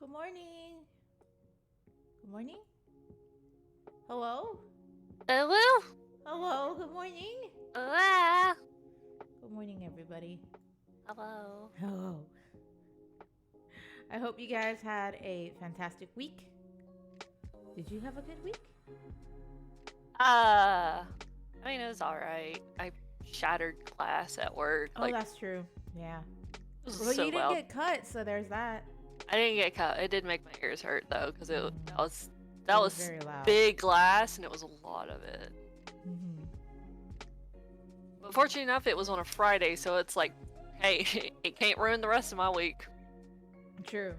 Good morning. Good morning. Hello? Hello? Hello, good morning. Hello? Good morning, everybody. Hello. Hello. I hope you guys had a fantastic week. Did you have a good week? I mean, it was alright. I shattered glass at work. Oh, Like, that's true. Yeah. it was Well, so you didn't loud. get cut, so there's that. I didn't get cut. It did make my ears hurt, though, because Mm, that it was was very loud. big glass, and it was a lot of it. Mm-hmm. But fortunately enough, it was on a Friday, so it's like, hey, it can't ruin the rest of my week. True.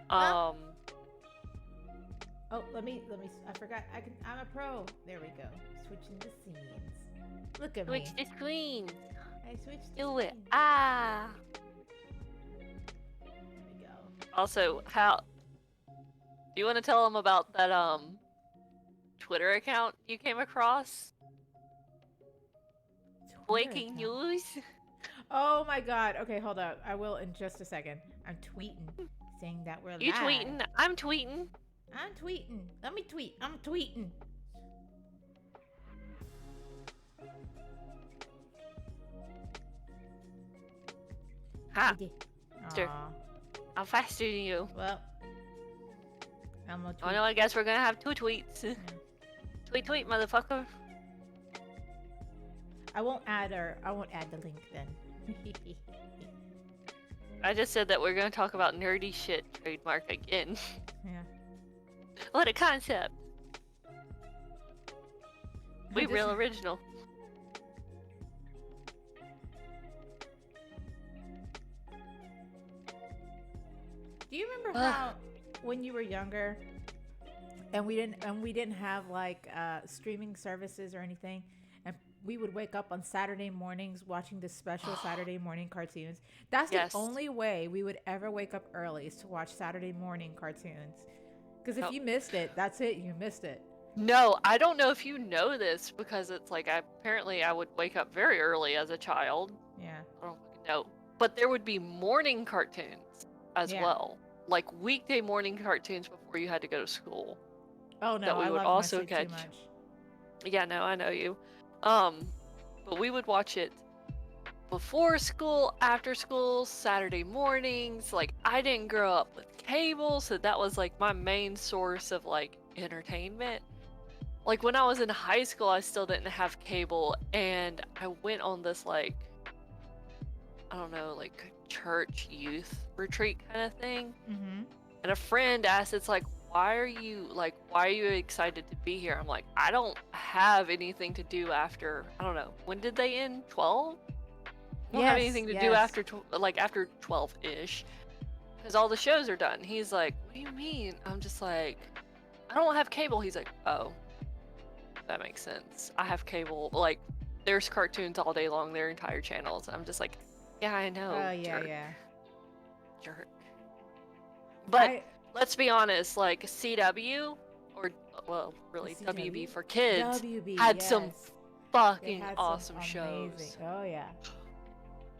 Well, Um, oh, I forgot. I'm a pro. There we go. Switching the scenes. Look at switch me. the screen. I switched the Do it. scenes. Ah. There we go. Also, do you want to tell them about that, Twitter account you came across? Twitter Breaking account. news? Oh my god. Okay, hold up. I will in just a second. I'm tweeting saying that we're You live. tweeting? I'm tweeting. I'm tweeting. Let me tweet. I'm tweeting. Ha! Faster. Aw. I'm faster than you. Well, I'm gonna Oh tweet. no, I guess we're gonna have two tweets. Yeah. Tweet, tweet, motherfucker. I won't add the link then. I just said that we're gonna talk about nerdy shit trademark again. Yeah. What a concept. We Just- real original. Do you remember how when you were younger and we didn't have like streaming services or anything, and we would wake up on Saturday mornings watching the special Saturday morning cartoons? That's the Yes. only way we would ever wake up early, is to watch Saturday morning cartoons. Because if Oh. you missed it, that's it, you missed it. No, I don't know if you know this because it's like apparently I would wake up very early as a child. Yeah. I don't fucking know. But there would be morning cartoons as Yeah. well. Like weekday morning cartoons before you had to go to school. Oh no, That we I would love my also sleep catch. too much. Yeah, no, I know you. But we would watch it before school, after school, Saturday mornings. Like I didn't grow up with cable, so that was like my main source of like entertainment. Like when I was in high school, I still didn't have cable, and I went on this like I don't know, like church youth retreat kind of thing. Mm-hmm. And a friend asked, it's like, why are you excited to be here? I'm like, I don't have anything to do after, I don't know, when did they end? 12? I don't have anything to do after, after 12-ish. Because all the shows are done. He's like, what do you mean? I'm just like, I don't have cable. He's like, oh, that makes sense. I have cable. Like, there's cartoons all day long, their entire channels. I'm just like, yeah, I know. Oh yeah, jerk. yeah. Jerk. But let's be honest, like CW, or well, really CW? WB for kids, WB had some yes. They fucking had awesome some shows. amazing. Oh yeah.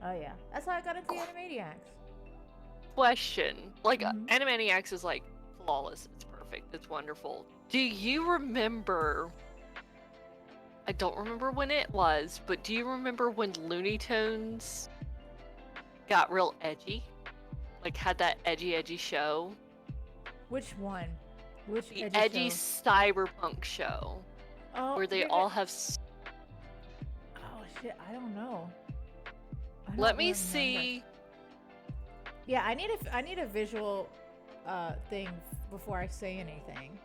Oh yeah. That's how I got into Animaniacs. Question, like Mhm. Animaniacs is like flawless. It's perfect. It's wonderful. Do you remember? I don't remember when it was, but do you remember when Looney Tunes got real edgy? Like had that edgy show? Which one? Which The edgy edgy show? cyberpunk show. Oh, Where they you're all good. have. Oh shit! I don't know. I don't Let me remember. see. Yeah, I need a visual thing before I say anything.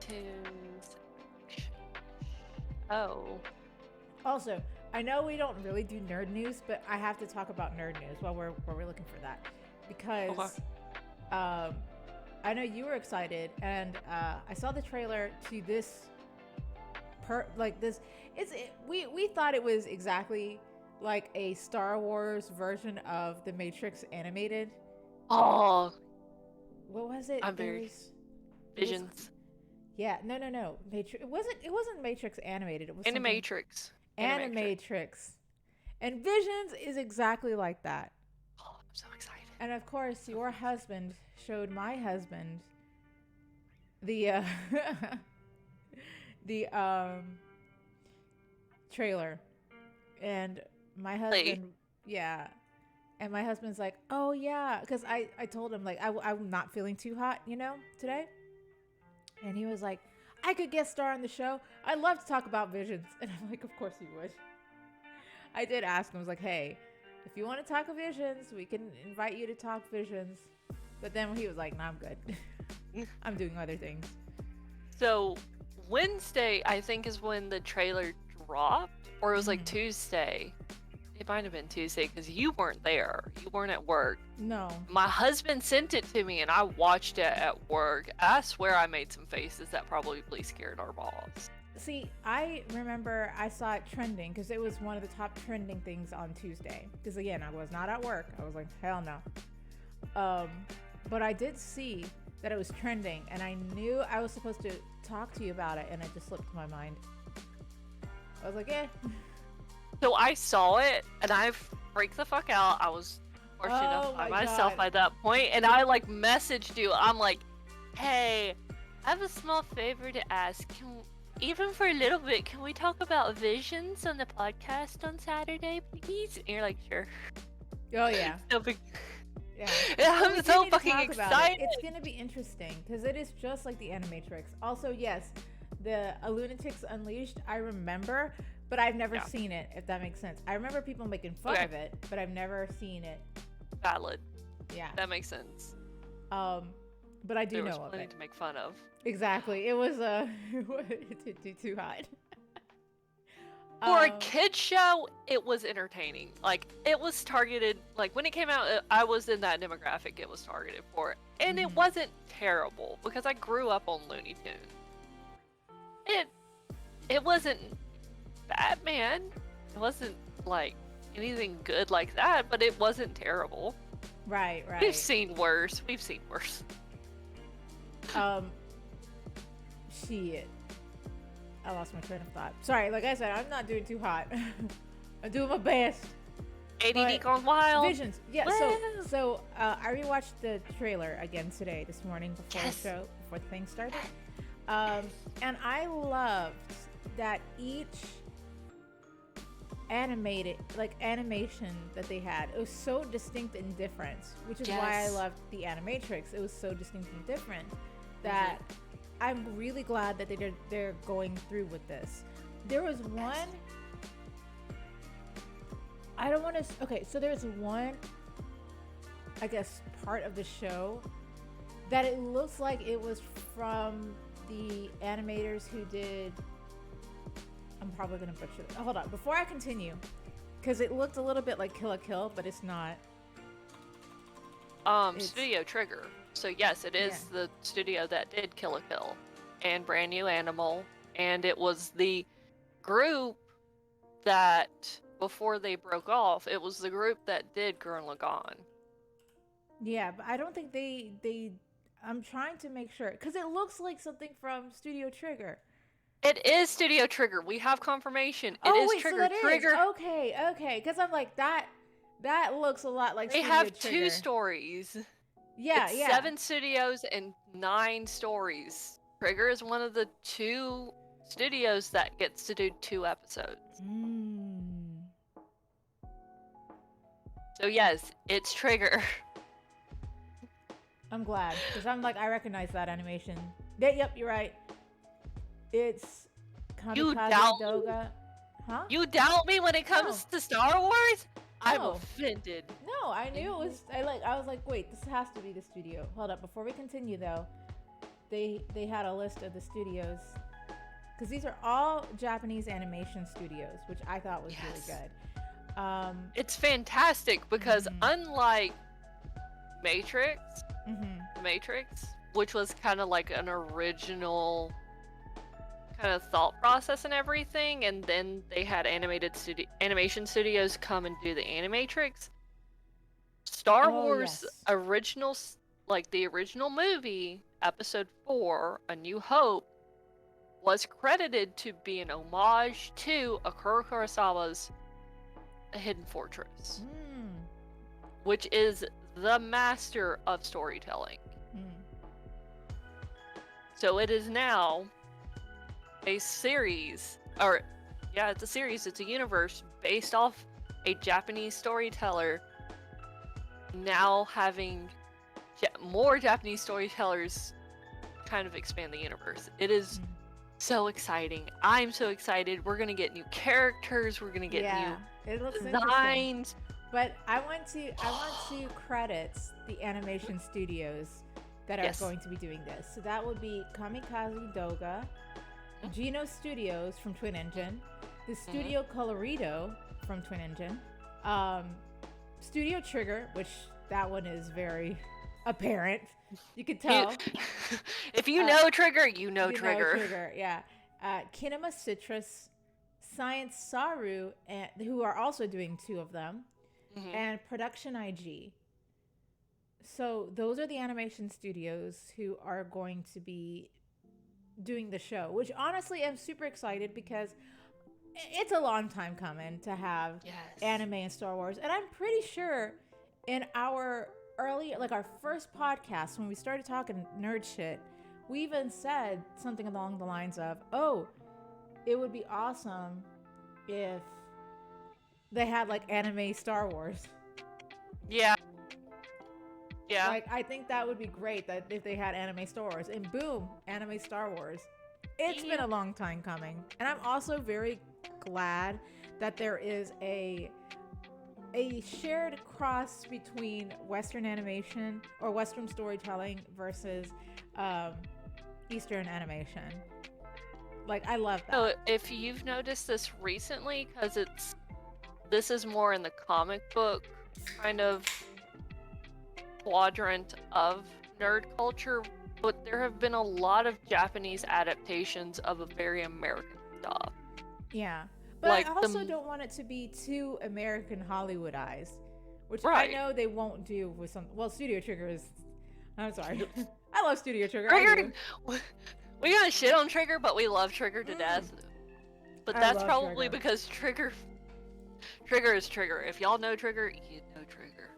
Tunes. Oh. Also, I know we don't really do nerd news, but I have to talk about nerd news while we're looking for that, because I know you were excited, and I saw the trailer to this. We thought it was exactly like a Star Wars version of the Matrix animated. Oh, What was it? I'm There very was Visions. yeah, no. Matrix. It wasn't Matrix animated. It was something Animatrix. Animatrix. And Visions is exactly like that. Oh, I'm so excited. And of course, your husband showed my husband the the trailer, and my husband, yeah, and my husband's like, oh yeah, because I told him like I'm not feeling too hot, today, and he was like, I could guest star on the show. I'd love to talk about Visions, and I'm like, of course you would. I did ask him. I was like, hey, if you want to talk Visions, we can invite you to talk Visions. But then he was like, no, I'm good. I'm doing other things. So Wednesday, I think, is when the trailer dropped, or it was like Tuesday. It might have been Tuesday because you weren't there. You weren't at work. No. My husband sent it to me and I watched it at work. I swear I made some faces that probably scared our boss. See, I remember I saw it trending because it was one of the top trending things on Tuesday. Because again, I was not at work. I was like, hell no. But I did see that it was trending, and I knew I was supposed to talk to you about it, and it just slipped my mind. I was like, eh. So I saw it, and I freaked the fuck out. I was fortunate enough by myself by that point, and I like messaged you. I'm like, hey, I have a small favor to ask. Even for a little bit, can we talk about Visions on the podcast on Saturday, please? And you're like, sure. Oh yeah. No big. Yeah. I'm so fucking excited. It's gonna be interesting because it is just like the Animatrix. Also, yes, the Lunatics Unleashed, I remember, but I've never seen it, if that makes sense. I remember people making fun of it, but I've never seen it. Valid. Yeah. That makes sense. But I do know of it. There was plenty to make fun of. Exactly. It was too hot. For a kid's show, it was entertaining. Like, it was targeted, like, when it came out, I was in that demographic it was targeted for. And it wasn't terrible, because I grew up on Looney Tunes. It wasn't bad, man. It wasn't, like, anything good like that, but it wasn't terrible. Right. We've seen worse. Shit. I lost my train of thought. Sorry, like I said, I'm not doing too hot. I'm doing my best. ADD gone wild. Visions. Yeah, so I rewatched the trailer again today, this morning, before the thing started. And I loved that each animation that they had, it was so distinct and different, which is why I loved the Animatrix. It was so distinct and different that I'm really glad that they're going through with this. There was one. I don't want to. Okay, so there's one, I guess, part of the show that it looks like it was from the animators who did. I'm probably gonna butcher it. Hold on, before I continue, because it looked a little bit like Kill la Kill, but it's not. Studio Trigger. So yes, it is the studio that did Kill la Kill and Brand New Animal, and it was the group that, before they broke off, it was the group that did Gurren Lagann. Yeah, but I don't think they I'm trying to make sure, because it looks like something from Studio Trigger. It is Studio Trigger. We have confirmation. It is Trigger. So that Trigger. Okay. Because I'm like that looks a lot like. They Studio have Trigger. 2 stories. Yeah, it's 7 studios and 9 stories. Trigger is one of the 2 studios that gets to do 2 episodes. So yes, it's Trigger. I'm glad, because I'm like, I recognize that animation. Yep, you're right. It's Kamikaze Doga. Huh? You doubt me when it comes to Star Wars? I'm No. offended. No, I knew it was. I was like, wait, this has to be the studio. Hold up, before we continue though, they had a list of the studios, because these are all Japanese animation studios, which I thought was really good. It's fantastic because unlike Matrix, which was kind of like an original kind of thought process and everything, and then they had animation studios come and do the Animatrix. Star Wars original, like the original movie, Episode 4, A New Hope, was credited to be an homage to Akira Kurosawa's Hidden Fortress, which is the master of storytelling. Mm. So it is now a series, or yeah, it's a series, it's a universe based off a Japanese storyteller, now having more Japanese storytellers kind of expand the universe. It is so exciting. I'm so excited. We're gonna get new characters, we're gonna get it looks new interesting. designs. But I want to credit the animation studios that are Yes. going to be doing this. So that would be Kamikaze Doga, Geno Studios from Twin Engine, the Studio Colorido from Twin Engine, Studio Trigger, which that one is very apparent. You could tell. If you know Trigger, you know You know Trigger. Trigger, yeah. Kinema Citrus, Science Saru, and who are also doing two of them, and Production IG. So those are the animation studios who are going to be doing the show, which honestly I'm super excited because it's a long time coming to have anime and Star Wars. And I'm pretty sure in our our first podcast, when we started talking nerd shit, we even said something along the lines of, oh, it would be awesome if they had like anime Star Wars. Yeah. Like, I think that would be great that if they had anime Star Wars, and boom, anime Star Wars. It's been a long time coming. And I'm also very glad that there is a shared cross between Western animation or Western storytelling versus Eastern animation. Like, I love that. So if you've noticed this recently, because this is more in the comic book kind of quadrant of nerd culture, but there have been a lot of Japanese adaptations of a very American stuff. Yeah. But Like I also don't want it to be too American Hollywoodized, which Right. I know they won't do with some. Well, Studio Trigger is. I'm sorry. I love Studio Trigger. I Trigger, do. we got shit on Trigger, but we love Trigger to death. But I that's love probably Trigger. because Trigger is Trigger. If y'all know Trigger, you know Trigger.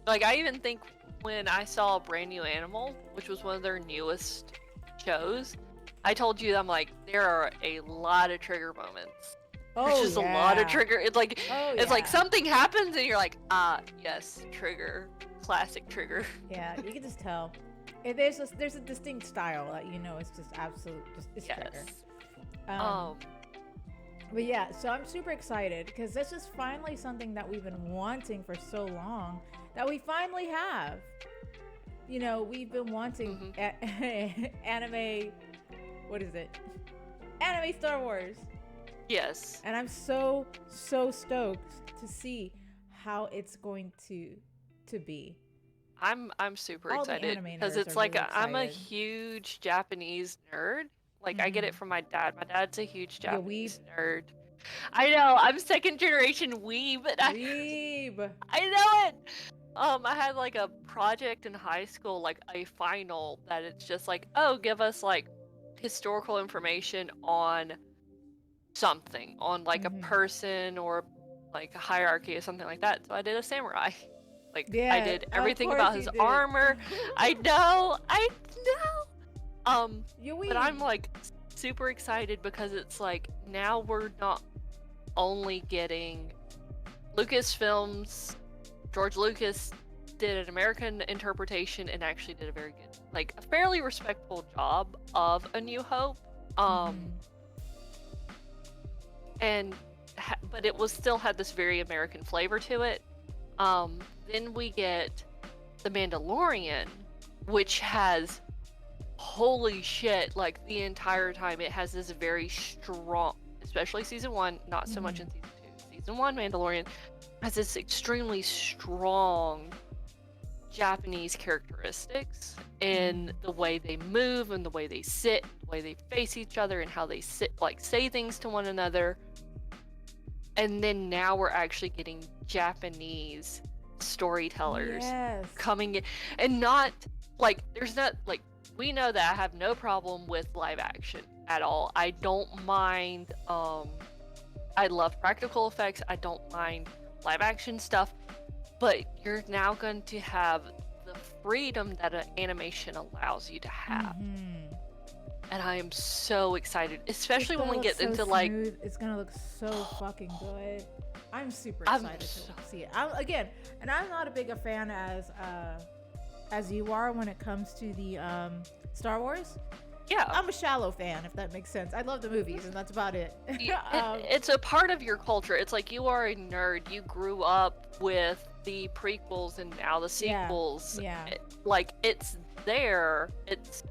Like I even think when I saw Brand New Animal, which was one of their newest shows, I told you I'm like, there are a lot of Trigger moments. There's just a lot of Trigger. It's like it's like something happens and you're like, yes, Trigger, classic Trigger. Yeah, you can just tell. There's a distinct style that you know it's just absolute. It's Trigger. But yeah, so I'm super excited because this is finally something that we've been wanting for so long that we finally have. You know, we've been wanting anime. What is it? Anime Star Wars. Yes. And I'm so stoked to see how it's going to be. I'm super All the excited anime because nerds it's are like really I'm a excited. huge Japanese nerd. Like I get it from my dad. My dad's a huge You a Japanese nerd. I know. I'm second generation weeb. Weeb. I know it. I had like a project in high school, like a final that it's just like, oh, give us like historical information on something, on like a person or like a hierarchy or something like that. So I did a samurai. Like I did everything about his armor. I know. But I'm like super excited because it's like now we're not only getting Lucasfilms. George Lucas did an American interpretation and actually did a very good, like a fairly respectful job of A New Hope. But it was still had this very American flavor to it. Then we get The Mandalorian, which has, holy shit, like the entire time it has this very strong, especially season 1, not so much in season 2. Season 1 Mandalorian has this extremely strong Japanese characteristics in the way they move and the way they sit, the way they face each other and how they say things to one another. And then now we're actually getting Japanese storytellers coming in, and not like there's not like, we know that I have no problem with live action at all. I don't mind. I love practical effects. I don't mind live action stuff. but you're now going to have the freedom that an animation allows you to have. Mm-hmm. And I am so excited, especially when we look get so into smooth. It's gonna look so fucking good. I'm super excited to see it. Again, and I'm not a big a fan as you are when it comes to the Star Wars. Yeah, I'm a shallow fan, if that makes sense. I love the movies, and that's about it. it's a part of your culture. It's like you are a nerd. You grew up with the prequels and now the sequels. Yeah. Like, it's there. It's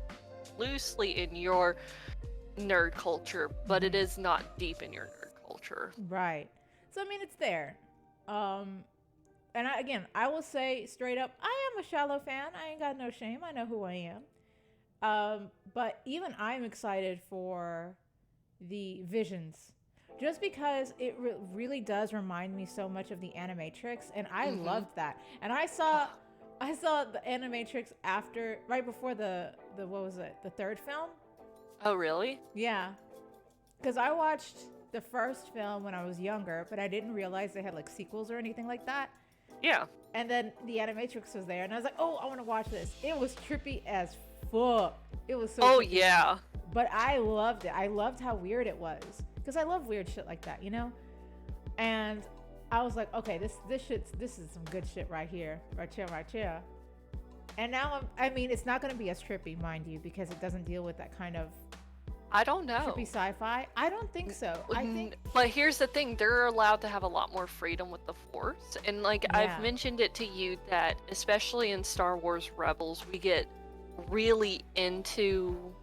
loosely in your nerd culture, but it is not deep in your nerd culture. Right. So, I mean, it's there. And I will say straight up, I am a shallow fan. I ain't got no shame. I know who I am. But even I'm excited for the Visions, just because it really does remind me so much of the Animatrix, and I loved that. And I saw the Animatrix right before the what was it, the third film? Oh, really? Yeah, because I watched the first film when I was younger, but I didn't realize they had like sequels or anything like that. Yeah. And then the Animatrix was there, and I was like, oh, I want to watch this. It was trippy as fuck. It was so Oh, trippy. yeah. But I loved it. I loved how weird it was, because I love weird shit like that, you know? And I was like, okay, this is some good shit right here. Right here. And now it's not going to be as trippy, mind you, because it doesn't deal with that kind of I don't know. trippy sci-fi. I don't think so. But here's the thing, they're allowed to have a lot more freedom with the Force. And like I've mentioned it to you that especially in Star Wars Rebels, we get really into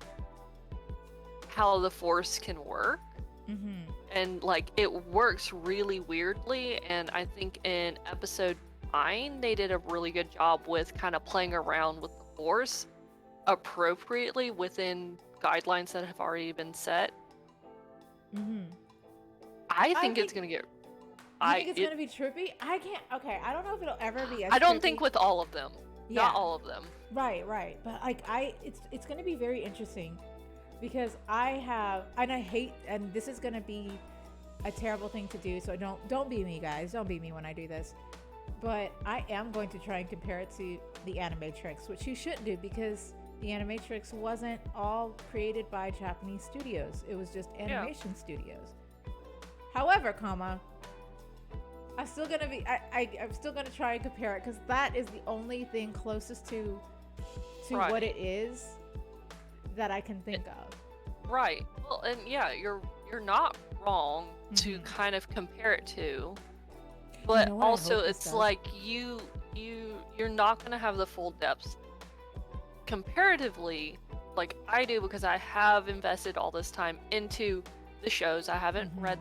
how the Force can work. Mm-hmm. And like it works really weirdly, and I think in episode 9 they did a really good job with kind of playing around with the Force appropriately within guidelines that have already been set. Mm-hmm. I think it's gonna get. You think it's gonna be trippy? I can't. Okay, I don't know if it'll ever be. I don't think with all of them. Yeah. Not all of them. Right. But like it's gonna be very interesting, because I hate, and this is gonna be a terrible thing to do. So don't be me, guys. Don't be me when I do this. But I am going to try and compare it to the Animatrix, which you shouldn't do, because the Animatrix wasn't all created by Japanese studios. It was just animation studios. However, I'm still gonna I'm still gonna try and compare it, because that is the only thing closest to what it is that I can think of. Right. Well, and yeah, you're not wrong to kind of compare it to, but also it's like you're not gonna have the full depth comparatively like I do, because I have invested all this time into the shows. I haven't read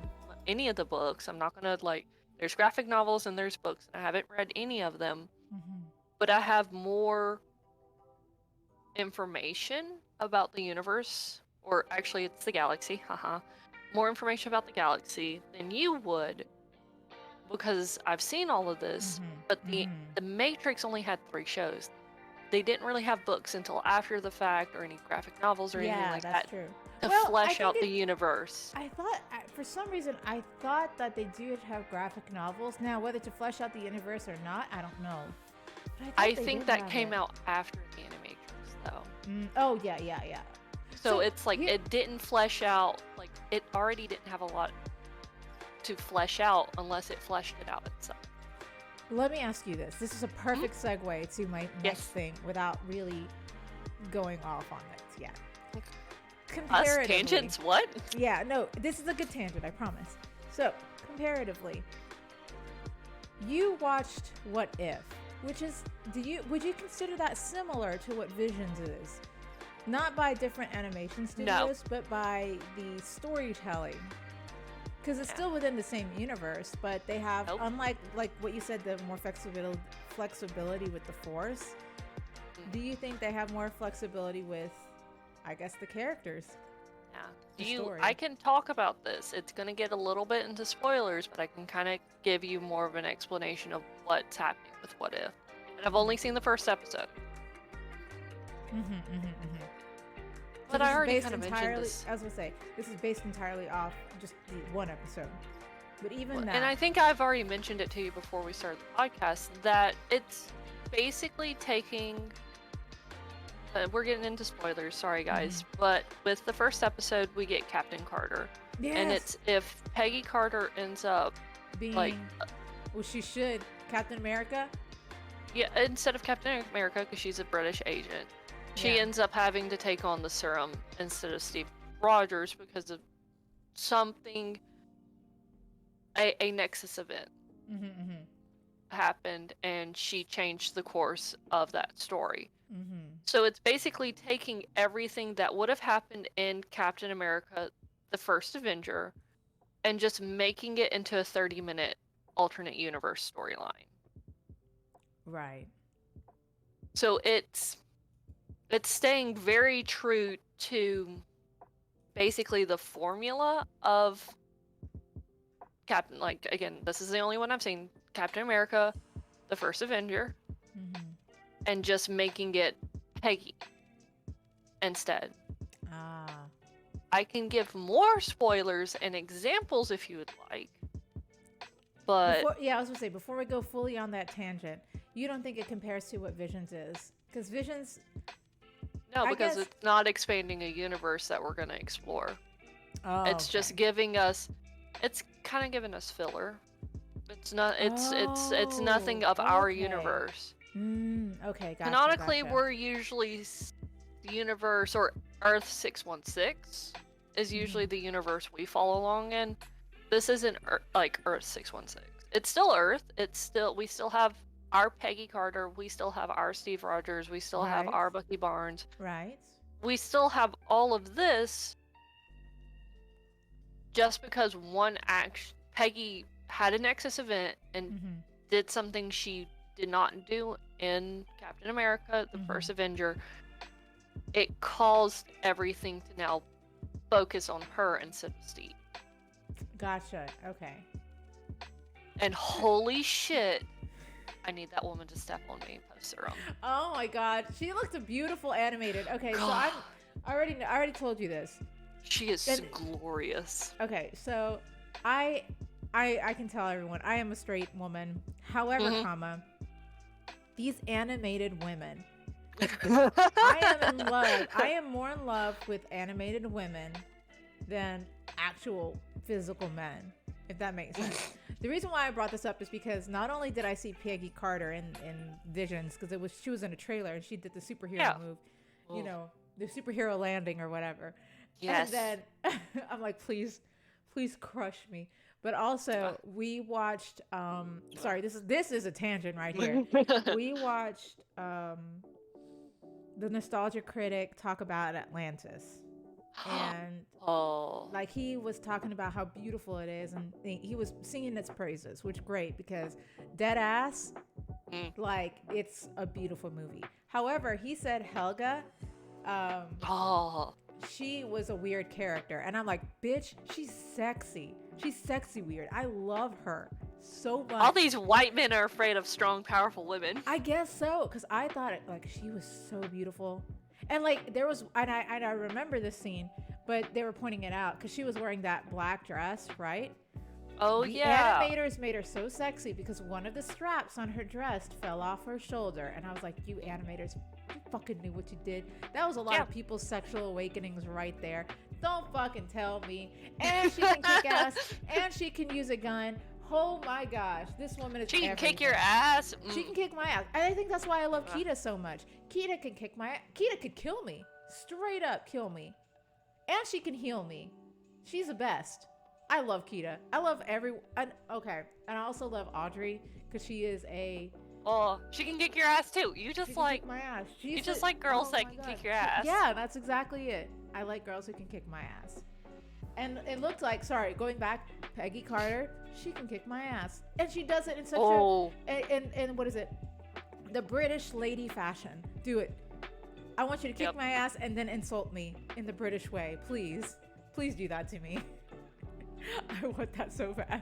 any of the books. I'm not gonna there's graphic novels and there's books. I haven't read any of them, but I have more information about the universe, or actually it's the galaxy, more information about the galaxy than you would, because I've seen all of this. But the Matrix only had 3 shows. They didn't really have books until after the fact, or any graphic novels or anything like that. True. To flesh out the universe. I thought, for some reason, I thought that they do have graphic novels. Now, whether to flesh out the universe or not, I don't know. But I think that came out after the Animatrix, though. Oh, yeah. So it's like it didn't flesh out, like it already didn't have a lot to flesh out unless it fleshed it out itself. Let me ask you this. This is a perfect segue to my next thing without really going off on this yet. Us tangents? What? Yeah, no, this is a good tangent, I promise. So, comparatively, you watched What If, which is, would you consider that similar to what Visions is? Not by different animation studios, but by the storytelling. Because it's still within the same universe, but they have, unlike like what you said, the more flexibility with the Force. Do you think they have more flexibility with, I guess, the characters? Yeah. I can talk about this. It's going to get a little bit into spoilers, but I can kind of give you more of an explanation of what's happening with What If. And I've only seen the first episode. But I already kind of mentioned this. I was going to say, this is based entirely off just the one episode. But even that. And I think I've already mentioned it to you before we started the podcast, that it's basically taking... we're getting into spoilers, sorry guys, but with the first episode, we get Captain Carter. Yes. And it's if Peggy Carter ends up being... like... well, she should. Captain America? Yeah, instead of Captain America, because she's a British agent. She ends up having to take on the serum instead of Steve Rogers because of something... A Nexus event happened, and she changed the course of that story. So it's basically taking everything that would have happened in Captain America, the first Avenger, and just making it into a 30-minute alternate universe storyline. Right. So it's staying very true to basically the formula of Captain, like, again, this is the only one I've seen, Captain America, the first Avenger, and just making it Peggy instead. I can give more spoilers and examples if you would like, but... I was gonna say, before we go fully on that tangent, you don't think it compares to what Visions is? Because Visions... No, because it's not expanding a universe that we're gonna explore. Oh, it's just giving us... It's kind of giving us filler. It's not. It's nothing of our universe. Okay, gotcha. Canonically, we're usually universe or Earth 616 is usually the universe we follow along in. This isn't like Earth 616. It's still Earth. We still have our Peggy Carter. We still have our Steve Rogers. We still have our Bucky Barnes. Right. We still have all of this. Just because Peggy had a Nexus event and did something she did not do in Captain America, the first Avenger, it caused everything to now focus on her instead of Steve. Gotcha. Okay. And holy shit, I need that woman to step on me post serum. Oh my god, she looked beautiful animated. Okay, so I already told you this. She is glorious. Okay, so I can tell everyone I am a straight woman. However, these animated women, I am in love. I am more in love with animated women than actual physical men, if that makes sense. The reason why I brought this up is because not only did I see Peggy Carter in Visions, because she was in a trailer and she did the superhero move, you know, the superhero landing or whatever. Yes. And then I'm like, please crush me. But also we watched sorry, this is a tangent right here. We watched the Nostalgia Critic talk about Atlantis. And like he was talking about how beautiful it is, and he was singing its praises, which great, because dead ass, like, it's a beautiful movie. However, he said Helga, she was a weird character, and I'm like, bitch, she's sexy weird. I love her so much. All these white men are afraid of strong, powerful women. I guess so, because I thought like she was so beautiful. And like there was, and I remember this scene, but they were pointing it out because she was wearing that black dress, right? Oh, the animators made her so sexy because one of the straps on her dress fell off her shoulder, and I was like, you animators, you fucking knew what you did. That was a lot of people's sexual awakenings right there. Don't fucking tell me. And she can kick ass, and she can use a gun. Oh my gosh, this woman is She can everything. kick your ass. She can kick my ass. And I think that's why I love Kita so much. Kita can kick my ass. Kita could kill me. Straight up kill me. And she can heal me. She's the best. I love Kita. I love everyone. Okay. And I also love Audrey because she is a... Oh, she can kick your ass too. You just like... kick my ass. You just like girls that can kick your ass. Yeah, that's exactly it. I like girls who can kick my ass. And it looked like, sorry, going back, Peggy Carter, she can kick my ass. And she does it in such in what is it? The British lady fashion. Do it. I want you to kick my ass and then insult me in the British way. Please. Please do that to me. I want that so bad.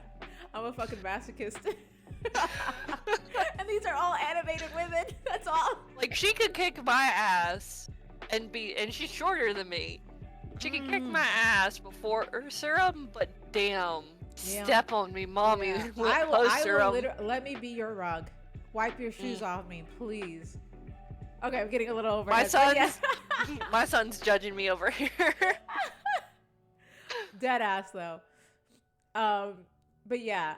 I'm a fucking masochist. And these are all animated women. That's all. Like, she could kick my ass and she's shorter than me. She can kick my ass before Ursarum, but damn. Yeah. Step on me, mommy. Yeah. Went I closer. will literally, let me be your rug. Wipe your shoes off me, please. Okay, I'm getting a little over. My But yeah. son's, my son's judging me over here. Dead ass though. But yeah,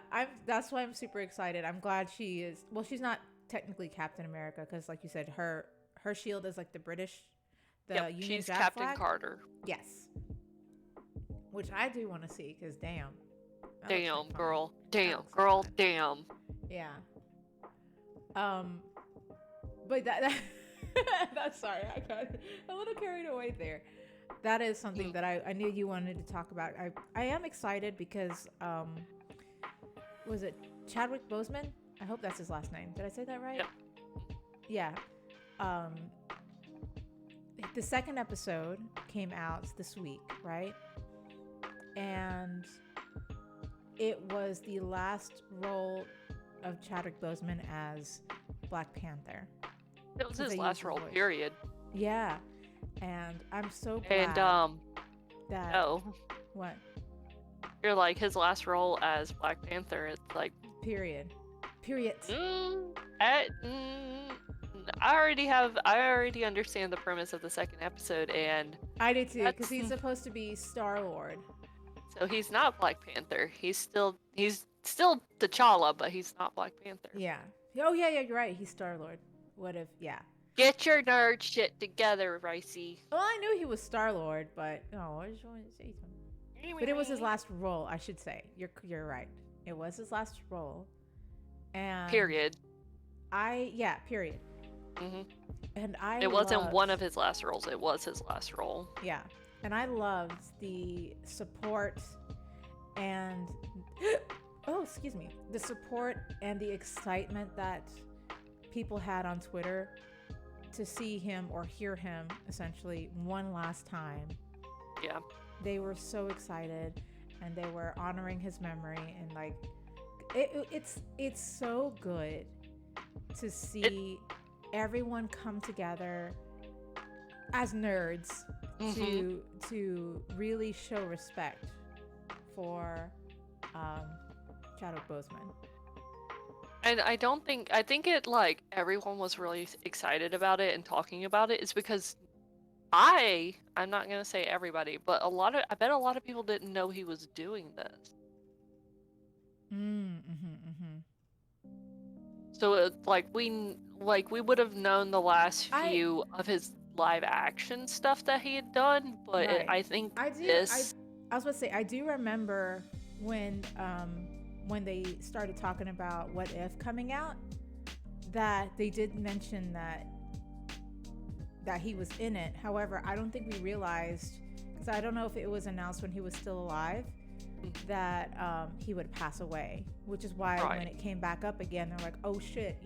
that's why I'm super excited. I'm glad she is. Well, she's not technically Captain America because, like you said, her shield is like the British, the Yep, Union she's Jack Captain flag. Carter. Yes, which I do want to see because damn. That looks Damn, like fun. girl. That Damn, looks like girl. fun. Damn. Yeah. But that that's sorry, I got a little carried away there. That is something that I knew you wanted to talk about. I am excited because was it Chadwick Boseman? I hope that's his last name. Did I say that right? Yep. Yeah. The second episode came out this week, right? And it was the last role of Chadwick Boseman as Black Panther. It was Because his they last used role, voice. period. Yeah. And I'm so glad And, that oh, what? you're like, his last role as Black Panther, it's like, Period. I already understand the premise of the second episode, and I do too, because That's- he's supposed to be Star-Lord. so he's not Black Panther. He's still T'Challa, but he's not Black Panther. Yeah. Oh yeah, you're right. He's Star-Lord. What if? Yeah. Get your nerd shit together, Ricey. Well, I knew he was Star-Lord, but no, I just wanted to say something. But it was his last role, I should say. You're right. It was his last role. And Period. Period. hmm And I It wasn't loved- one of his last roles. It was his last role. Yeah. And I loved the support and the support and the excitement that people had on Twitter to see him or hear him essentially one last time. Yeah. They were so excited and they were honoring his memory, and like it's so good to see everyone come together as nerds to really show respect for Chadwick Boseman. And I think it, like, everyone was really excited about it and talking about it is because I'm not gonna say everybody, but I bet a lot of people didn't know he was doing this. So we would have known the last few of his live action stuff that he had done, but Right. I think I was about to say, I do remember when they started talking about What If coming out, that they did mention that he was in it. However, I don't think we realized, because I don't know if it was announced when he was still alive, that he would pass away, which is why when it came back up again, they're like, oh shit,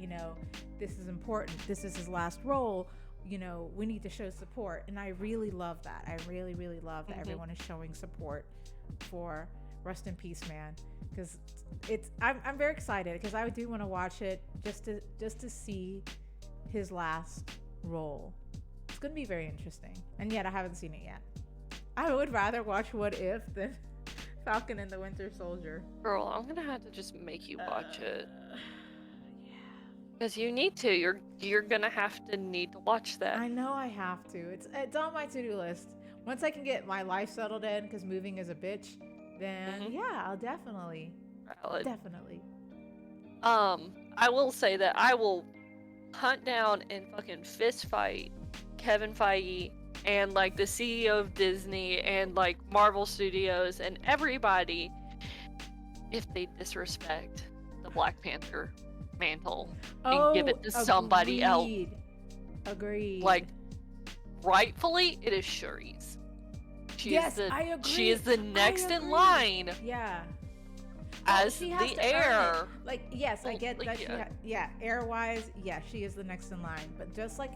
this is important. This is his last role. We need to show support. And I really love that. I really, really love that everyone is showing support for Rest in Peace, man. Because I'm very excited because I do want to watch it just to see his last role. It's gonna be very interesting. And yet I haven't seen it yet. I would rather watch What If than Falcon and the Winter Soldier. Girl, I'm gonna have to just make you watch it. Because you need to. You're gonna have to need to watch that. I know I have to. It's on my to-do list. Once I can get my life settled in, because moving is a bitch, then yeah, I'll definitely. Valid. Definitely. I will say that I will hunt down and fucking fist fight Kevin Feige and like the CEO of Disney and like Marvel Studios and everybody if they disrespect the Black Panther mantle and give it to somebody else. Agreed. Like, rightfully, it is Shuri's. I agree. She is the next in line. Yeah. As she has the to earn heir. it. Like, yes, I get like, that. Heir-wise, yeah, she is the next in line. But just like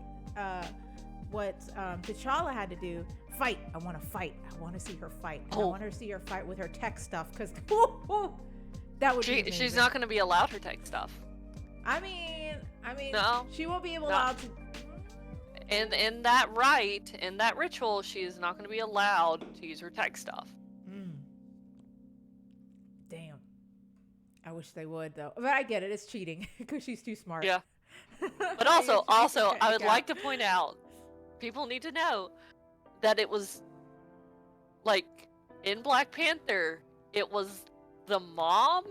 what T'Challa had to do, fight. I want to fight. I want to see her fight. I want her to see her fight with her tech stuff, because that would be amazing. She's not going to be allowed her tech stuff. I mean, no, she won't be allowed to. In that ritual, she is not going to be allowed to use her tech stuff. Damn. I wish they would though. But I get it. It's cheating because she's too smart. Yeah. But Like, also, I would yeah. like to point out, people need to know that it was like in Black Panther, it was the mom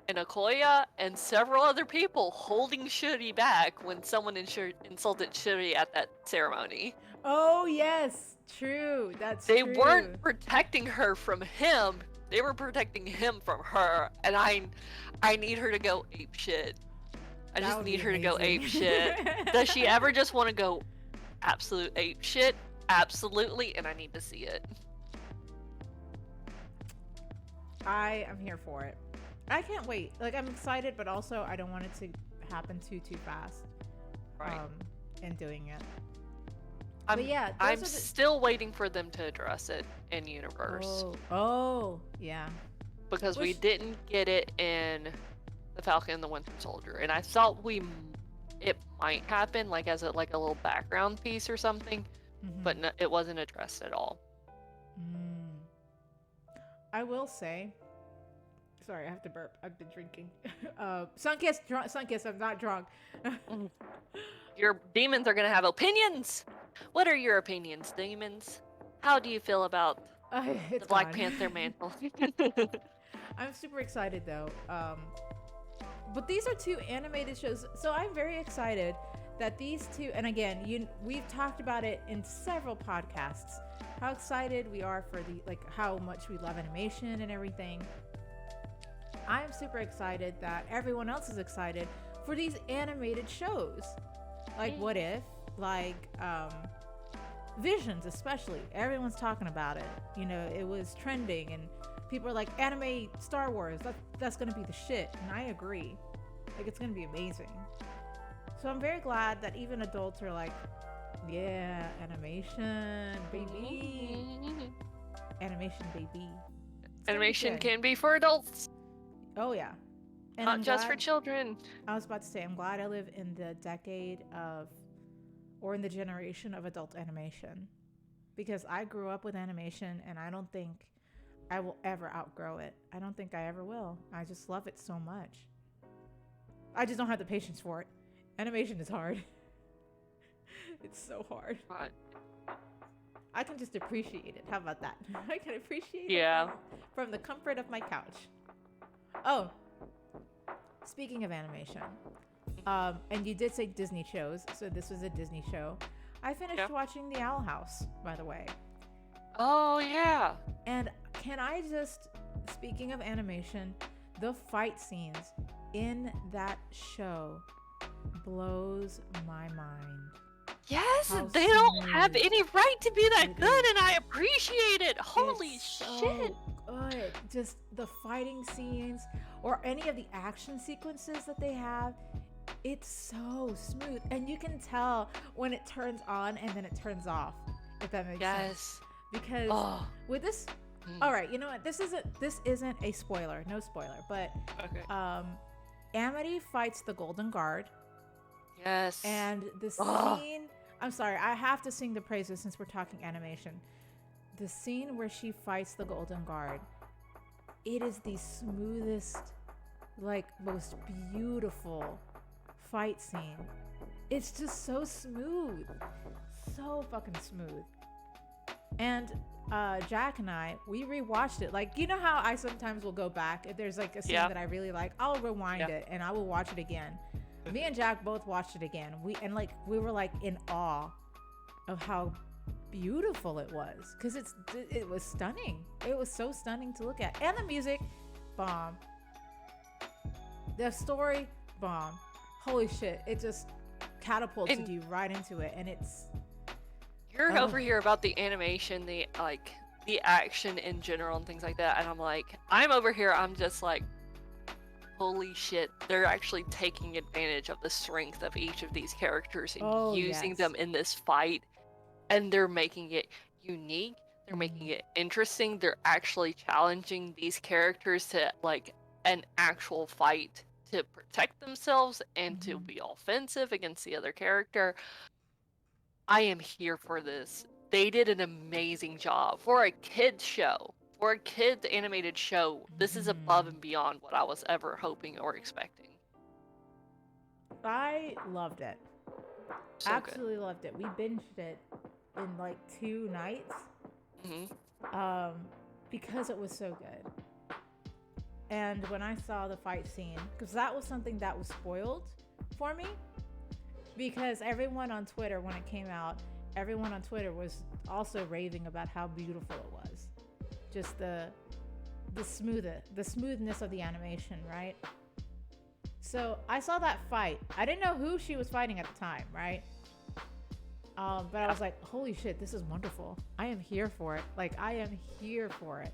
and Okoye and several other people holding Shuri back when someone insulted Shuri at that ceremony. Oh yes, true. That's They true. weren't protecting her from him. They were protecting him from her. And I need her to go ape shit. I That just would need be her to go ape amazing. shit. Does she ever just want to go absolute ape shit? Absolutely, and I need to see it. I am here for it. I can't wait. Like I'm excited, but also I don't want it to happen too fast. Right. In doing it. I'm, but yeah, I'm still waiting for them to address it in universe. Oh, yeah. Because we didn't get it in The Falcon and the Winter Soldier, and I thought it might happen like as a little background piece or something, but no, it wasn't addressed at all. I will say, sorry, I have to burp. I've been drinking. Sunkiss, I'm not drunk. Your demons are gonna have opinions. What are your opinions, demons? How do you feel about the Black Panther mantle? I'm super excited though. But these are 2 animated shows, so I'm very excited that these 2. And again, we've talked about it in several podcasts. How excited we are for how much we love animation and everything. I'm super excited that everyone else is excited for these animated shows. Like What If, Visions especially. Everyone's talking about it. It was trending and people are like, anime Star Wars, that's gonna be the shit. And I agree. It's gonna be amazing. So I'm very glad that even adults are like, yeah, animation, baby. Animation, baby. Animation can be for adults. Oh, yeah. And not just for children. I was about to say, I'm glad I live in the decade or in the generation of adult animation. Because I grew up with animation and I don't think I will ever outgrow it. I don't think I ever will. I just love it so much. I just don't have the patience for it. Animation is hard. It's so hard. Right. I can just appreciate it. How about that? I can appreciate it from the comfort of my couch. Oh, speaking of animation, and you did say Disney shows, so this was a Disney show. I finished watching The Owl House, by the way. Oh, yeah. And can I just, speaking of animation, the fight scenes in that show blows my mind. Yes, they don't have any right to be that good, and I appreciate it. Holy shit. Good. Just the fighting scenes or any of the action sequences that they have, it's so smooth. And you can tell when it turns on and then it turns off, if that makes sense. Because with this, all right, you know what? This isn't a spoiler, no spoiler, but Amity fights the Golden Guard. Yes. And the scene, I'm sorry, I have to sing the praises since we're talking animation. The scene where she fights the Golden Guard, it is the smoothest, most beautiful fight scene. It's just so smooth. So fucking smooth. And Jack and I, we rewatched it. You know how I sometimes will go back if there's a scene that I really like, I'll rewind it and I will watch it again. Me and Jack both watched it again. We were in awe of how beautiful it was, because it was stunning. It was so stunning to look at, and the music, bomb. The story, bomb. Holy shit! It just catapulted you right into it, and it's. You're over here about the animation, the action in general and things like that, and I'm over here. I'm just like, holy shit, they're actually taking advantage of the strength of each of these characters and using them in this fight, and they're making it unique, they're making it interesting, they're actually challenging these characters to an actual fight to protect themselves and to be offensive against the other character. I am here for this. They did an amazing job for a kids show, for a kids animated show, this is above and beyond what I was ever hoping or expecting. I loved it. So Absolutely loved it. We binged it in like 2 nights. Mm-hmm. Because it was so good. And when I saw the fight scene, because that was something that was spoiled for me, because everyone on Twitter, when it came out, everyone on Twitter was also raving about how beautiful it was. Just the smoothness of the animation, right? So I saw that fight. I didn't know who she was fighting at the time, right? But I was like, holy shit, this is wonderful. I am here for it. Like, I am here for it.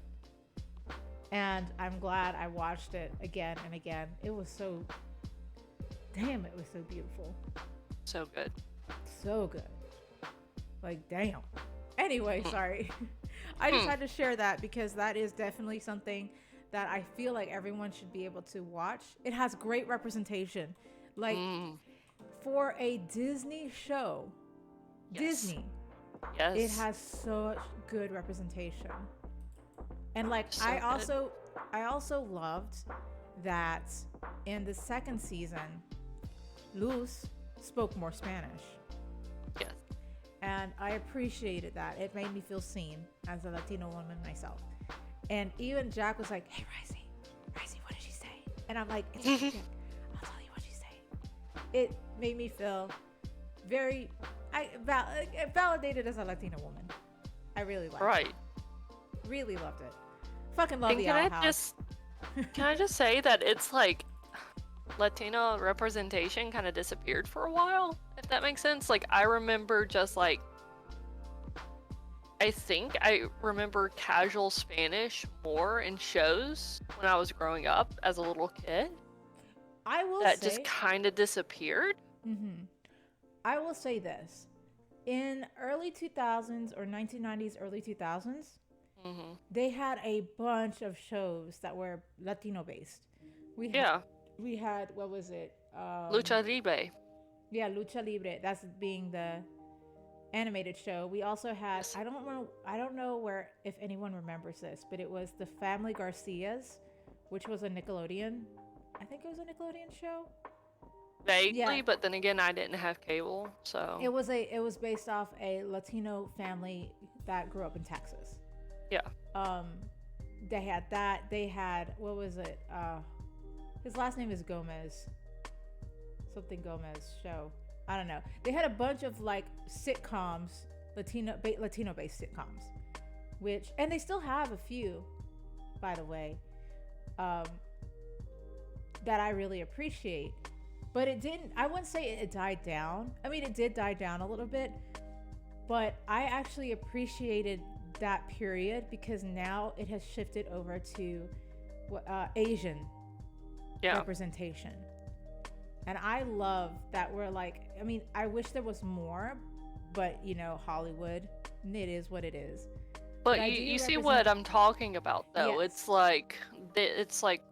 And I'm glad I watched it again and again. It was so, damn, it was so beautiful. So good. So good. Like, damn. Anyway, sorry. I just had to share that because that is definitely something that I feel like everyone should be able to watch. It has great representation. Like, for a Disney show, Disney, it has such good representation. And like, so I also loved that in the second season, Luz spoke more Spanish. Yes. And I appreciated that. It made me feel seen as a Latino woman myself. And even Jack was like, hey, Risey, what did she say? And I'm like, it's okay, Jack. I'll tell you what she said. It made me feel very validated as a Latina woman. I really liked it. Really loved it. Fucking love the Owl House. Can I just say that it's like Latino representation kind of disappeared for a while, if that makes sense? Like, I remember just like, I think I remember casual Spanish more in shows when I was growing up as a little kid. I will that say, just kind of disappeared. I will say this. In early 2000s or 1990s, early 2000s, they had a bunch of shows that were Latino based. We had, what was it? Lucha Libre. Yeah, Lucha Libre. That's being the animated show. We also had, I don't know where, if anyone remembers this, but it was the Family Garcias, which was a Nickelodeon. I think it was a Nickelodeon show. Vaguely, but then again, I didn't have cable, so it was based off a Latino family that grew up in Texas. Yeah. They had that. They had, what was it? His last name is Gomez. Something Gomez show. I don't know. They had a bunch of like sitcoms, Latino-based sitcoms, and they still have a few, by the way, that I really appreciate. But it didn't, I wouldn't say it died down. I mean, it did die down a little bit, but I actually appreciated that period because now it has shifted over to Asian representation. And I love that we're like, I mean, I wish there was more, but you know, Hollywood, it is what it is. But you see what I'm talking about though. Yes. It's like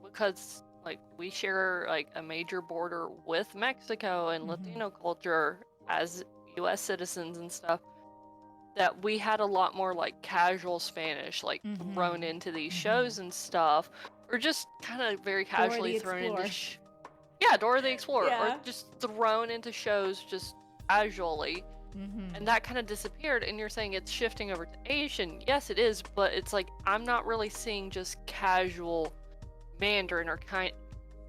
because like we share like a major border with Mexico and Latino culture as US citizens and stuff, that we had a lot more like casual Spanish like thrown into these shows and stuff, or just kind of very casually thrown into Dora the Explorer, or just thrown into shows just casually. And that kind of disappeared, and you're saying it's shifting over to Asian. Yes, it is, but it's like I'm not really seeing just casual Mandarin or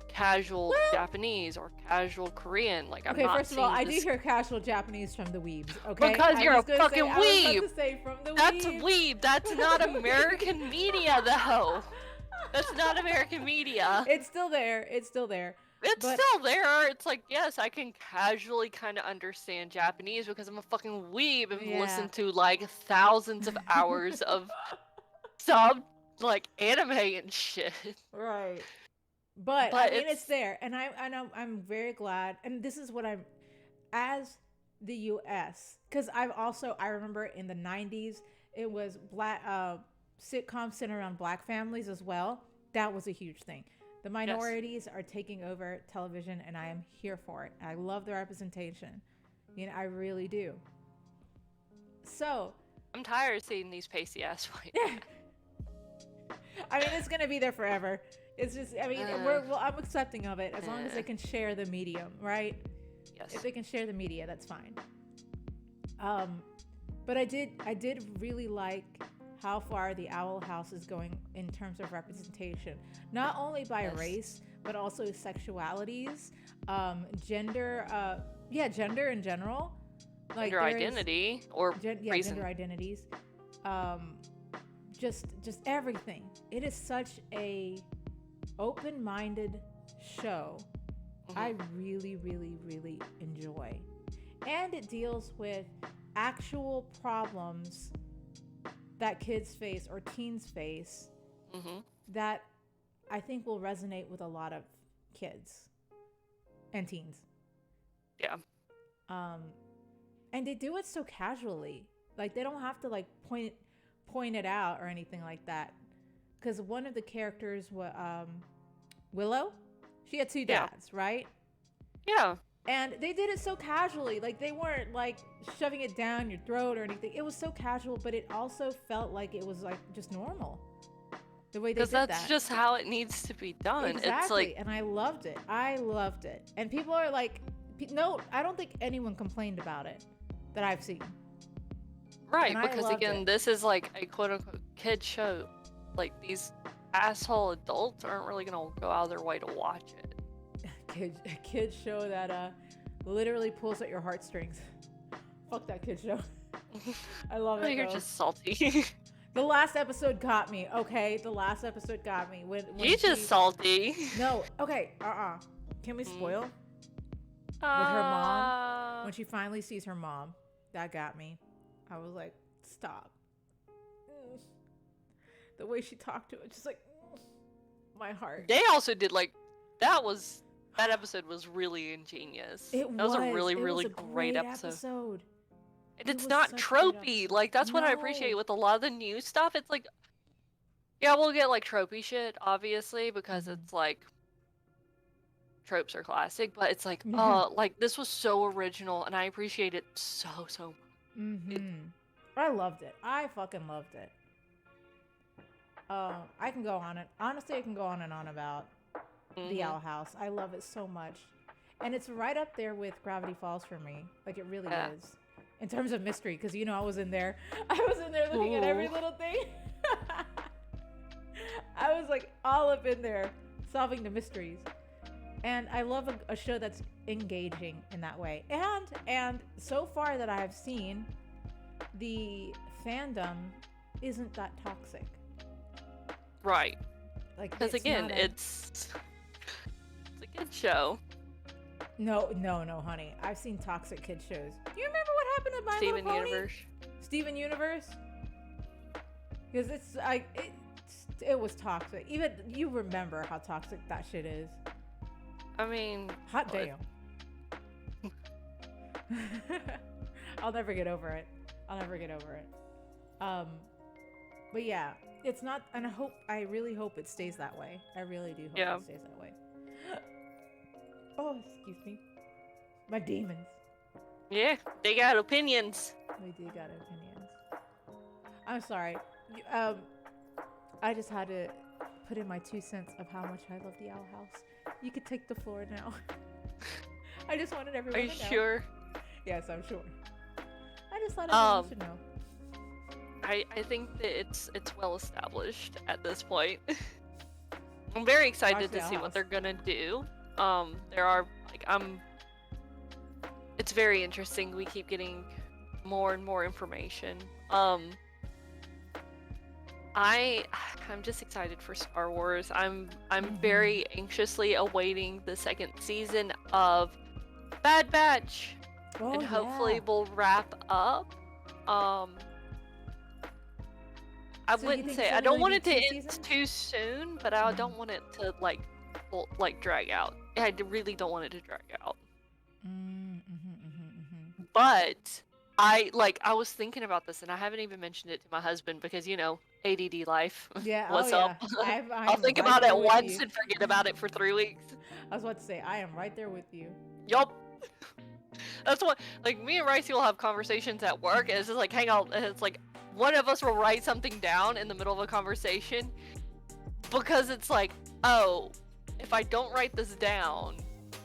casual Japanese or casual Korean. Like, I'm not first of all, I do hear casual Japanese from the weebs, okay? Because you're a fucking weeb. I was about to say from the That's weeb. That's not American media, though. That's not American media. It's still there. It's still there. It's like, yes, I can casually kind of understand Japanese because I'm a fucking weeb and listen to like thousands of hours of like anime and shit. Right. But I mean, it's there, and I'm very glad. And this is what I'm, as the U.S., because I remember in the 90s it was black sitcoms centered around black families as well. That was a huge thing. The minorities are taking over television, and I am here for it. I love the representation. You know, I really do. So I'm tired of seeing these pasty ass white. I mean, it's gonna be there forever. It's just, I mean, I'm accepting of it as long as they can share the medium, right? Yes. If they can share the media, that's fine. But I did really like how far the Owl House is going in terms of representation, not only by race, but also sexualities, gender, gender in general, like gender identity or reason. gender identities, just everything. It is such a open-minded show. I really, really, really enjoy, and it deals with actual problems that kids face or teens face that I think will resonate with a lot of kids and teens. Yeah. And they do it so casually. Like, they don't have to like point it out or anything like that. Because one of the characters, Willow, she had two dads, right? Yeah. And they did it so casually. Like, they weren't like shoving it down your throat or anything. It was so casual, but it also felt like it was like just normal. The way they did that. Because that's just how it needs to be done. Exactly. It's like, and I loved it. And people are like, no, I don't think anyone complained about it that I've seen. right, And I because loved again, it. this is like a quote unquote kid show. Like, these asshole adults aren't really gonna go out of their way to watch it. A kid show that literally pulls at your heartstrings. Fuck that kid show. I love it. You're though. just salty. The last episode got me. Okay, the last episode got me. When You're just salty. No. Okay. Can we spoil? With her mom, when she finally sees her mom, that got me. I was like, stop. The way she talked to it, just like my heart. They also did like that episode was really ingenious. That was a really, really great episode. And it's not tropey. Like, that's what I appreciate with a lot of the new stuff. It's like, yeah, we'll get like tropey shit, obviously, because it's like tropes are classic, but it's like, like this was so original, and I appreciate it so much. I loved it. I fucking loved it. I can go on it. Honestly, I can go on and on about the Owl House. I love it so much. And it's right up there with Gravity Falls for me. Like, it really is. In terms of mystery, because, you know, I was in there looking at every little thing. I was, like, all up in there solving the mysteries. And I love a show that's engaging in that way. And so far that I have seen, the fandom isn't that toxic. Right. Like, because again, it's a good show. No, honey. I've seen toxic kid shows. Do you remember what happened to My Little Pony? Universe. Steven Universe? Because it's like it was toxic. Even you remember how toxic that shit is. I mean, hot damn. I'll never get over it. But yeah, it's not, and I really hope it stays that way. I really do hope it stays that way. Oh, excuse me. My demons. Yeah, they got opinions. They do got opinions. I'm sorry. I just had to put in my 2 cents of how much I love the Owl House. You could take the floor now. I just wanted everyone to know. Are you sure? Yes, I'm sure. I just thought everyone should know. I think that it's well established at this point. I'm very excited to see what they're gonna do. There are it's very interesting. We keep getting more and more information. I'm just excited for Star Wars. I'm very anxiously awaiting the second season of Bad Batch. And hopefully we'll wrap up. I wouldn't say I don't want it to end too soon, but I don't want it to like drag out. I really don't want it to drag out. But I was thinking about this, and I haven't even mentioned it to my husband because, you know, ADD life. Yeah. What's up? I'll think about it once and forget about it for 3 weeks. I was about to say, I am right there with you. Yup. That's what, like, me and Ricey will have conversations at work, and it's just like, hang on, and it's like, one of us will write something down in the middle of a conversation, because it's like, oh, if I don't write this down,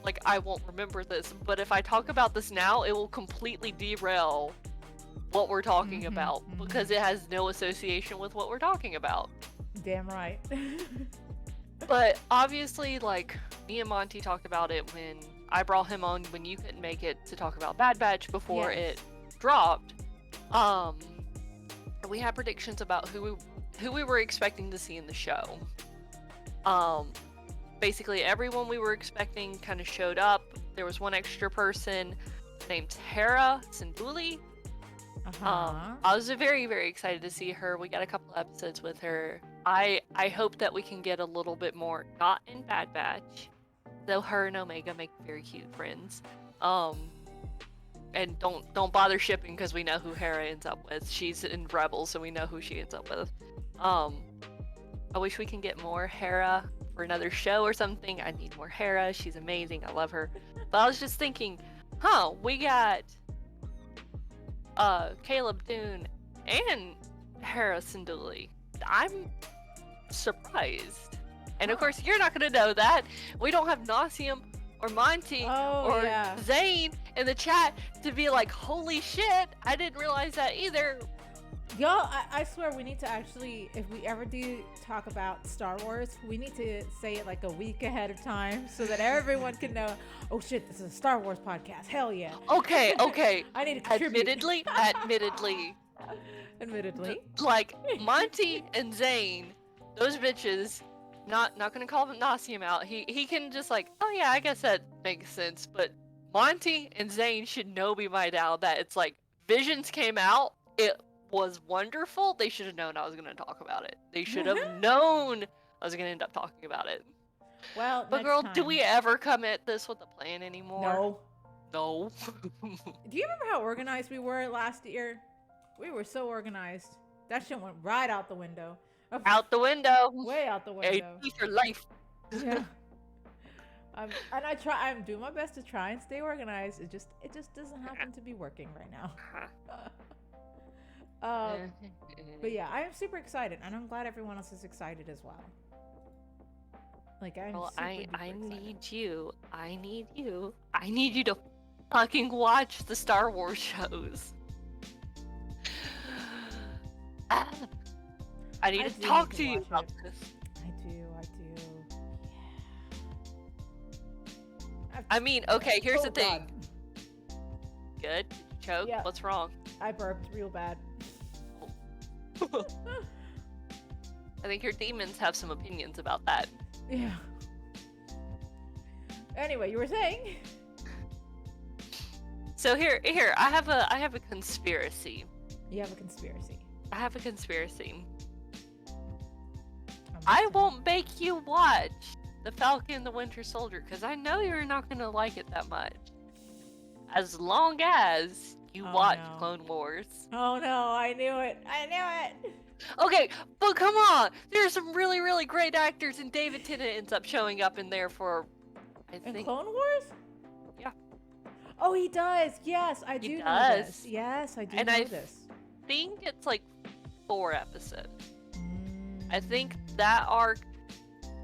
like I won't remember this, but if I talk about this now, it will completely derail what we're talking about because it has no association with what we're talking about. Damn right. But obviously, like, me and Monty talked about it when I brought him on when you couldn't make it to talk about Bad Batch before it dropped. We had predictions about who we were expecting to see in the show. Basically everyone we were expecting kind of showed up. There was one extra person named Hera Syndulla. I was very, very excited to see her. We got a couple episodes with her. I hope that we can get a little bit more, not in Bad Batch, though her and Omega make very cute friends. And don't bother shipping because we know who Hera ends up with. She's in Rebels, so we know who she ends up with. I wish we can get more Hera for another show or something. I need more Hera. She's amazing. I love her. But I was just thinking, we got Caleb Dune and Hera Syndulla. I'm surprised. And of course, you're not going to know that. We don't have Nasium or Monty or Zane in the chat to be like, holy shit, I didn't realize that either. Y'all, I swear we need to actually, if we ever do talk about Star Wars, we need to say it like a week ahead of time so that everyone can know, oh shit, this is a Star Wars podcast. Hell yeah. Okay. I need to contribute. Admittedly. Like, Monty and Zane, those bitches, not gonna call Nasium out. He can just like, oh yeah, I guess that makes sense. But Monty and Zane should know be my now that it's like, Visions came out, it was wonderful. They should have known I was going to talk about it. They should have known I was going to end up talking about it. Well, but girl, do we ever come at this with a plan anymore? No. Do you remember how organized we were last year? We were so organized. That shit went right out the window. Out the window. Way out the window. A for life. Yeah. And I'm doing my best to try and stay organized. It just doesn't happen to be working right now. But yeah, I am super excited, and I'm glad everyone else is excited as well. Like, I need you. I need you to fucking watch the Star Wars shows. I need to talk to you about this. I do. Yeah. I mean, okay, here's the thing. Good? Did you choke? Yeah. What's wrong? I burped real bad. I think your demons have some opinions about that. Yeah. Anyway, you were saying? So here, I have a conspiracy. You have a conspiracy. I have a conspiracy. I won't make you watch The Falcon and the Winter Soldier because I know you're not gonna like it that much. As long as you watch Clone Wars. Oh no, I knew it. Okay, but come on! There are some really, really great actors, and David Tennant ends up showing up in there for, I think... In Clone Wars? Yeah. Oh, he does! Yes, I do know this. Yes, I do know this. I think it's like 4 episodes. I think that arc...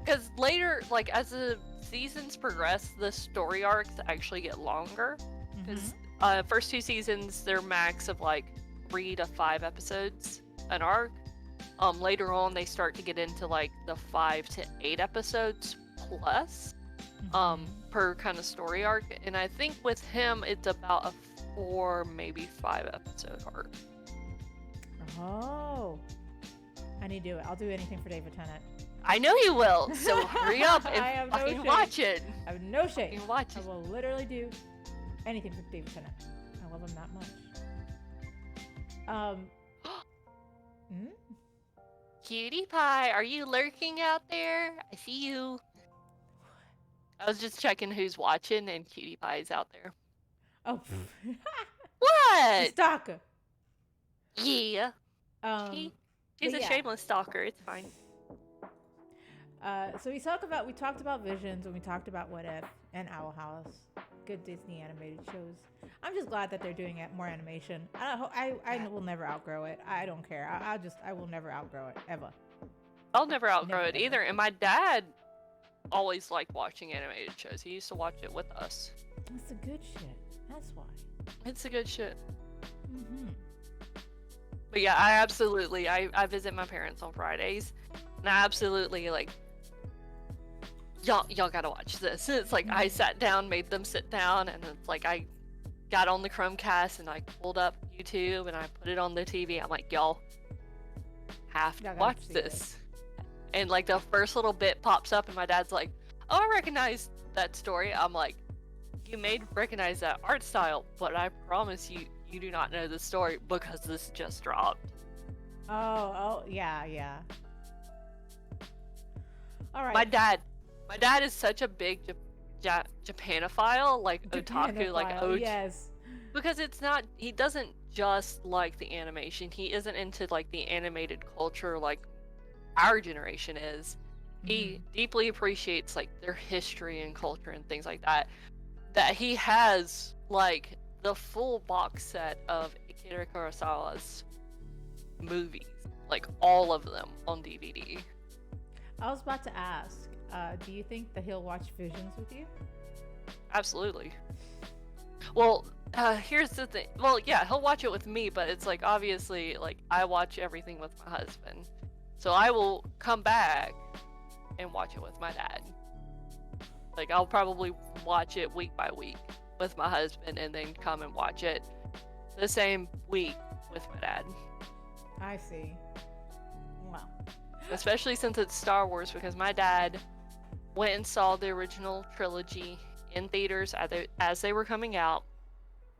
Because later, like, as the seasons progress, the story arcs actually get longer. Because first 2 seasons, they're max of like 3 to 5 episodes an arc. Later on, they start to get into like the 5 to 8 episodes plus per kind of story arc. And I think with him, it's about a 4, maybe 5 episode arc. Oh, I need to do it. I'll do anything for David Tennant. I know you will. So hurry up and fucking watch it. I have no shame. Watch it. I will literally do anything for David Tennant. I love him that much. Cutie Pie, are you lurking out there? I see you. I was just checking who's watching, and Cutie Pie is out there. Oh. What? Stalker. Yeah. She's a shameless stalker. It's fine. So we talked about Visions, and we talked about What If and Owl House. Good Disney animated shows. I'm just glad that they're doing more animation. I will never outgrow it. I don't care. I will never outgrow it ever. I'll never outgrow Never, it ever. either. And my dad always liked watching animated shows. He used to watch it with us. That's the good shit. That's why. It's a good shit. Mm-hmm. But yeah, I visit my parents on Fridays, and I absolutely like y'all gotta watch this. It's like I sat down, made them sit down, and it's like I got on the Chromecast and I pulled up YouTube and I put it on the TV. I'm like, y'all have to Y'all gotta watch see this. And like the first little bit pops up and my dad's like, oh, I recognize that story. I'm like, you may recognize that art style, but I promise you, you do not know the story because this just dropped. Oh, yeah. All right. My dad is such a big Japanophile, like otaku, like OG. Yes. Because he doesn't just like the animation. He isn't into like the animated culture like our generation is. He deeply appreciates like their history and culture and things like that. That he has like the full box set of Akira Kurosawa's movies, like all of them on DVD. I was about to ask, do you think that he'll watch Visions with you? Absolutely. Well, here's the thing. Well, yeah, he'll watch it with me, but it's like obviously like I watch everything with my husband. So I will come back and watch it with my dad. Like I'll probably watch it week by week with my husband and then come and watch it the same week with my dad. I see. Wow. Especially since it's Star Wars, because my dad went and saw the original trilogy in theaters as they were coming out.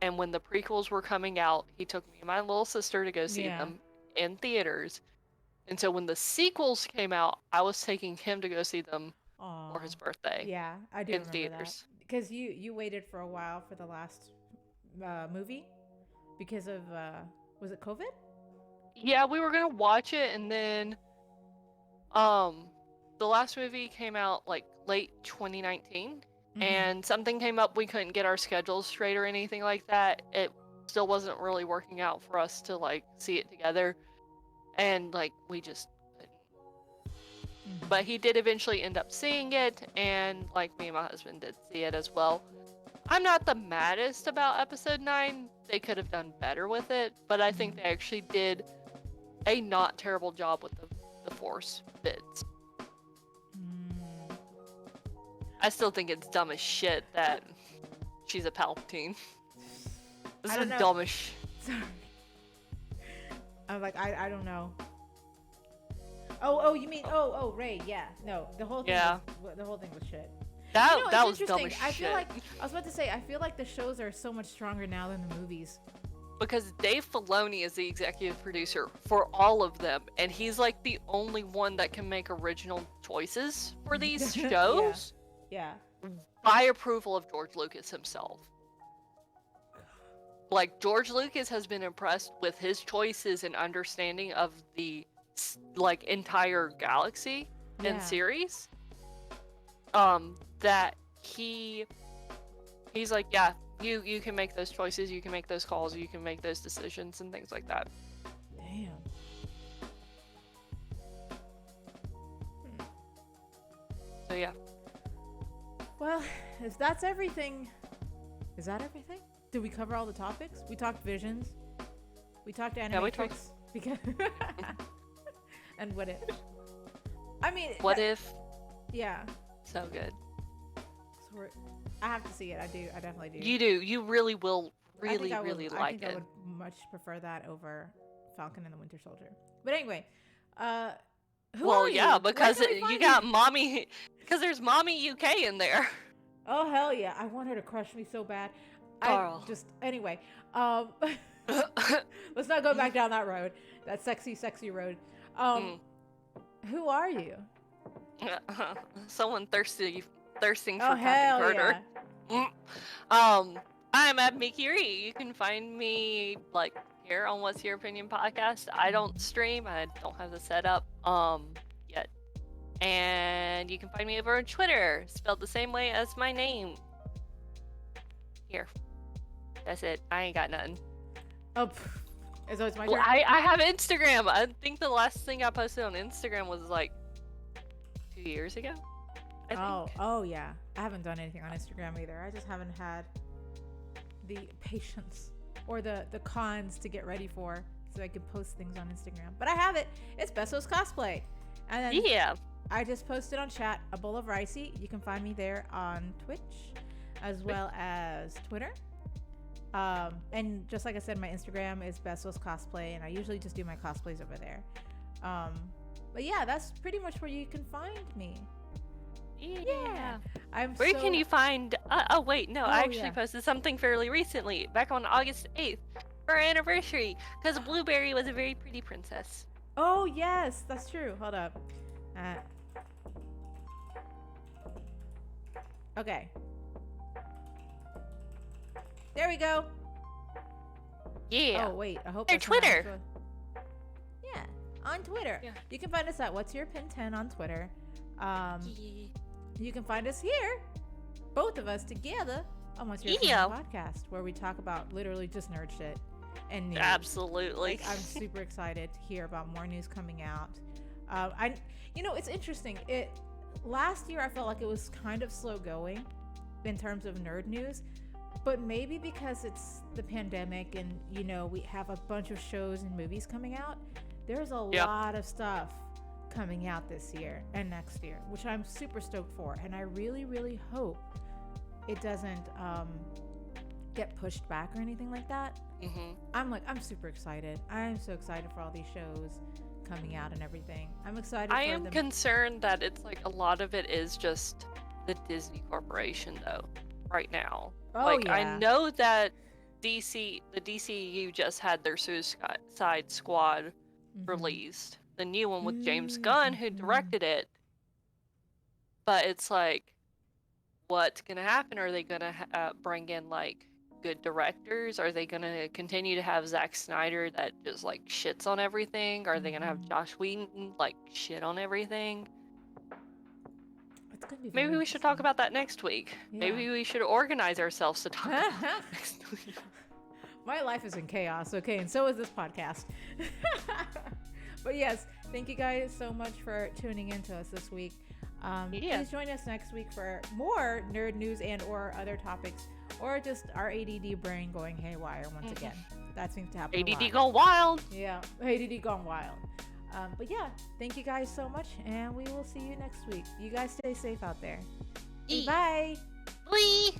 And when the prequels were coming out, he took me and my little sister to go see them in theaters. And so when the sequels came out, I was taking him to go see them for his birthday. Yeah, I do in remember theaters. that. Because you waited for a while for the last movie because of was it COVID? Yeah, we were gonna watch it, and then the last movie came out like late 2019, and something came up. We couldn't get our schedules straight or anything like that. It still wasn't really working out for us to like see it together, and like we just couldn't. But he did eventually end up seeing it, and like me and my husband did see it as well. I'm not the maddest about episode 9. They could have done better with it, but I think they actually did a not terrible job with the Force bits. I still think it's dumb as shit that she's a Palpatine. This is dumb as shit. Sorry. I'm like, I don't know. Oh, you mean Rey? Yeah, no, the whole thing. Yeah. The whole thing was shit. That was dumb as I shit. feel like I was about to say I feel like the shows are so much stronger now than the movies. Because Dave Filoni is the executive producer for all of them, and he's like the only one that can make original choices for these shows. Yeah. By approval of George Lucas himself. Like George Lucas has been impressed with his choices and understanding of the like entire galaxy and series. That he's like, yeah, you can make those choices, you can make those calls, you can make those decisions and things like that. Damn. So yeah. Well, if that's everything, is that everything? Did we cover all the topics? We talked Visions. We talked Animatrix. Yeah, we talked. Because and What If. I mean, What If? Yeah. So good. So I have to see it. I do. I definitely do. You do. You really will. Really I like think it. I would much prefer that over Falcon and the Winter Soldier. But anyway, who are yeah, you? because you got Mommy. Because there's Mommy UK in there. Oh hell yeah! I want her to crush me so bad. Carl. Anyway. Let's not go back down that road. That sexy road. Who are you? Someone thirsting for Oh Captain hell Carter. yeah! I'm Abby Curie. You can find me like here on What's Your Opinion podcast. I don't stream. I don't have the setup yet. And you can find me over on Twitter, spelled the same way as my name. Here. That's it. I ain't got nothing. Oh, it's always my Well, turn. I have Instagram. I think the last thing I posted on Instagram was like 2 years ago. I think. Oh yeah. I haven't done anything on Instagram either. I just haven't had the patience or the cons to get ready for so I can post things on Instagram. But I have it. It's Bessos Cosplay. And then Yeah. I just posted on chat a bowl of ricey. You can find me there on Twitch as well as Twitter. And just like I said, my Instagram is Bessos Cosplay, and I usually just do my cosplays over there. But yeah, that's pretty much where you can find me. Yeah. Where can you find? Oh wait, no, I actually yeah. posted something fairly recently, back on August 8th, for our anniversary, because Blueberry was a very pretty princess. Oh yes, that's true. Hold up. Okay. There we go. Yeah. Oh wait, I hope Their that's not Twitter. actual- Yeah, on Twitter. Yeah. You can find us at What's Your Pin 10 on Twitter. You can find us here, both of us together, on What's Your Pin 10 podcast, where we talk about literally just nerd shit and news. Absolutely. Like, I'm super excited to hear about more news coming out. It's interesting. Last year I felt like it was kind of slow going in terms of nerd news, but maybe because it's the pandemic and we have a bunch of shows and movies coming out. There's a lot of stuff coming out this year and next year, which I'm super stoked for, and I really, really hope it doesn't get pushed back or anything like that. I'm super excited. I'm so excited for all these shows coming out and everything. I'm excited. I am concerned that it's like a lot of it is just the Disney Corporation though right now. I know that the DCU just had their Suicide Squad released, the new one with James Gunn, who directed it. But it's like, what's gonna happen? Are they gonna bring in like good directors? Are they gonna continue to have Zack Snyder that just like shits on everything? Are they gonna have Josh Whedon like shit on everything? It's gonna be Maybe we should talk about that next week. Maybe we should organize ourselves to talk about that next week. My life is in chaos, okay, and so is this podcast. But yes, thank you guys so much for tuning in to us this week. Please join us next week for more nerd news and or other topics, or just our ADD brain going haywire once again. That seems to happen ADD gone wild. Yeah, ADD gone wild. But yeah, thank you guys so much, and we will see you next week. You guys stay safe out there. Bye. Bye.